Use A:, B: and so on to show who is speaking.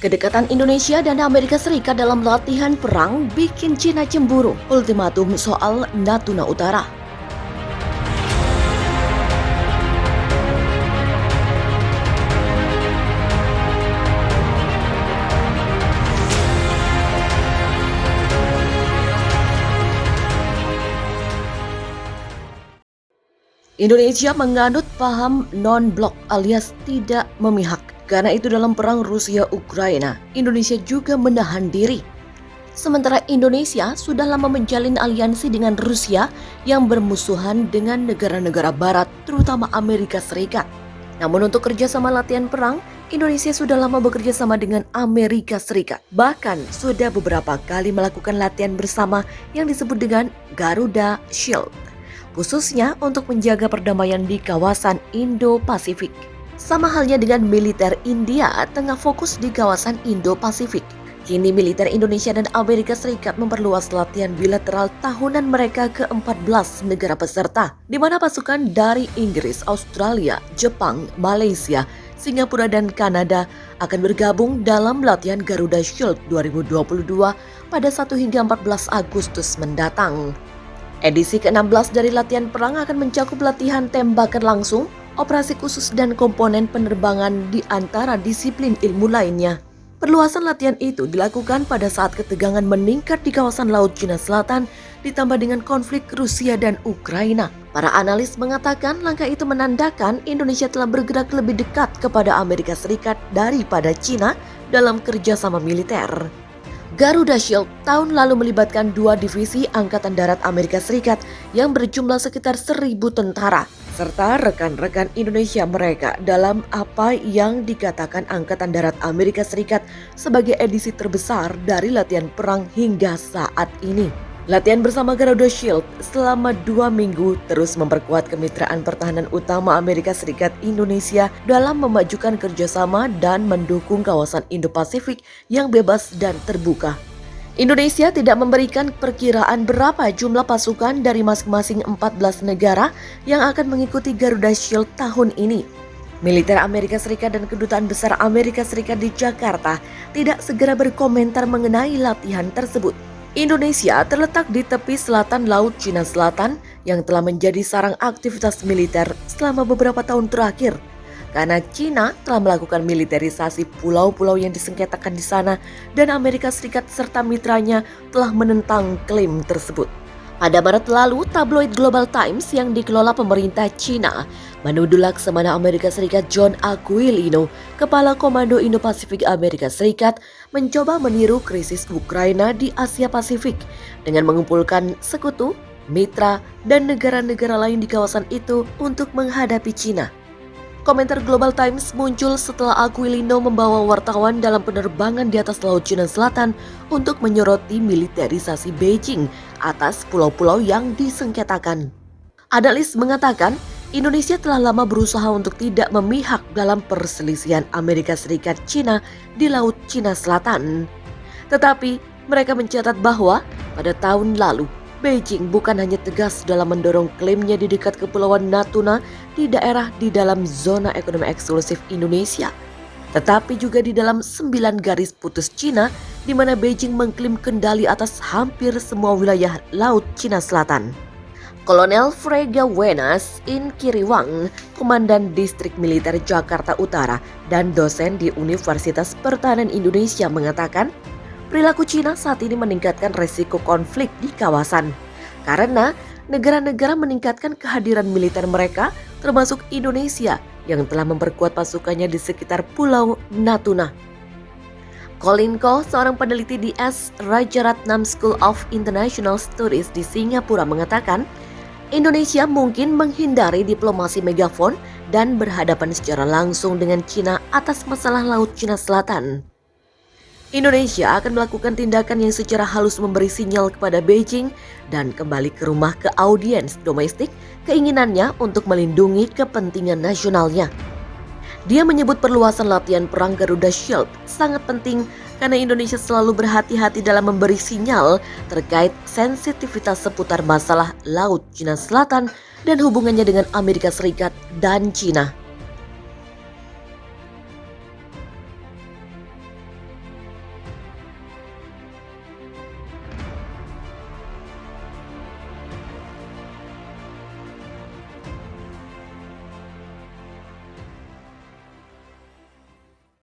A: Kedekatan Indonesia dan Amerika Serikat dalam latihan perang bikin Cina cemburu. Ultimatum soal Natuna Utara. Indonesia menganut paham non-blok alias tidak memihak. Karena itu dalam perang Rusia-Ukraina, Indonesia juga menahan diri. Sementara Indonesia sudah lama menjalin aliansi dengan Rusia yang bermusuhan dengan negara-negara barat, terutama Amerika Serikat. Namun untuk kerjasama latihan perang, Indonesia sudah lama bekerja sama dengan Amerika Serikat. Bahkan sudah beberapa kali melakukan latihan bersama yang disebut dengan Garuda Shield, khususnya untuk menjaga perdamaian di kawasan Indo-Pasifik. Sama halnya dengan militer India tengah fokus di kawasan Indo-Pasifik. Kini militer Indonesia dan Amerika Serikat memperluas latihan bilateral tahunan mereka ke 14 negara peserta, di mana pasukan dari Inggris, Australia, Jepang, Malaysia, Singapura, dan Kanada akan bergabung dalam latihan Garuda Shield 2022 pada 1 hingga 14 Agustus mendatang. Edisi ke-16 dari latihan perang akan mencakup latihan tembakan langsung, operasi khusus, dan komponen penerbangan di antara disiplin ilmu lainnya. Perluasan latihan itu dilakukan pada saat ketegangan meningkat di kawasan Laut Cina Selatan ditambah dengan konflik Rusia dan Ukraina. Para analis mengatakan langkah itu menandakan Indonesia telah bergerak lebih dekat kepada Amerika Serikat daripada Cina dalam kerjasama militer. Garuda Shield tahun lalu melibatkan 2 divisi Angkatan Darat Amerika Serikat yang berjumlah sekitar 1.000 tentara, serta rekan-rekan Indonesia mereka dalam apa yang dikatakan Angkatan Darat Amerika Serikat sebagai edisi terbesar dari latihan perang hingga saat ini. Latihan bersama Garuda Shield selama 2 minggu terus memperkuat kemitraan pertahanan utama Amerika Serikat Indonesia dalam memajukan kerjasama dan mendukung kawasan Indo-Pasifik yang bebas dan terbuka. Indonesia tidak memberikan perkiraan berapa jumlah pasukan dari masing-masing 14 negara yang akan mengikuti Garuda Shield tahun ini. Militer Amerika Serikat dan Kedutaan Besar Amerika Serikat di Jakarta tidak segera berkomentar mengenai latihan tersebut. Indonesia terletak di tepi selatan Laut Cina Selatan yang telah menjadi sarang aktivitas militer selama beberapa tahun terakhir. Karena Cina telah melakukan militerisasi pulau-pulau yang disengketakan di sana dan Amerika Serikat serta mitranya telah menentang klaim tersebut. Pada Maret lalu, tabloid Global Times yang dikelola pemerintah Cina menuduh Laksamana Amerika Serikat John Aquilino, Kepala Komando Indo-Pasifik Amerika Serikat, mencoba meniru krisis Ukraina di Asia Pasifik dengan mengumpulkan sekutu, mitra, dan negara-negara lain di kawasan itu untuk menghadapi Cina. Komentar Global Times muncul setelah Aquilino membawa wartawan dalam penerbangan di atas Laut Cina Selatan untuk menyoroti militerisasi Beijing atas pulau-pulau yang disengketakan. Analis mengatakan, Indonesia telah lama berusaha untuk tidak memihak dalam perselisihan Amerika Serikat-Cina di Laut Cina Selatan. Tetapi mereka mencatat bahwa pada tahun lalu, Beijing bukan hanya tegas dalam mendorong klaimnya di dekat Kepulauan Natuna di daerah di dalam zona ekonomi eksklusif Indonesia, tetapi juga di dalam 9 garis putus Cina di mana Beijing mengklaim kendali atas hampir semua wilayah Laut Cina Selatan. Kolonel Frega Wenas Inkiriwang, Komandan Distrik Militer Jakarta Utara dan dosen di Universitas Pertahanan Indonesia mengatakan, perilaku Cina saat ini meningkatkan resiko konflik di kawasan karena negara-negara meningkatkan kehadiran militer mereka termasuk Indonesia yang telah memperkuat pasukannya di sekitar Pulau Natuna. Colin Koh, seorang peneliti di S. Rajaratnam School of International Studies di Singapura mengatakan, Indonesia mungkin menghindari diplomasi megafon dan berhadapan secara langsung dengan Cina atas masalah Laut Cina Selatan. Indonesia akan melakukan tindakan yang secara halus memberi sinyal kepada Beijing dan kembali ke rumah ke audiens domestik keinginannya untuk melindungi kepentingan nasionalnya. Dia menyebut perluasan latihan perang Garuda Shield sangat penting karena Indonesia selalu berhati-hati dalam memberi sinyal terkait sensitivitas seputar masalah Laut Cina Selatan dan hubungannya dengan Amerika Serikat dan Cina.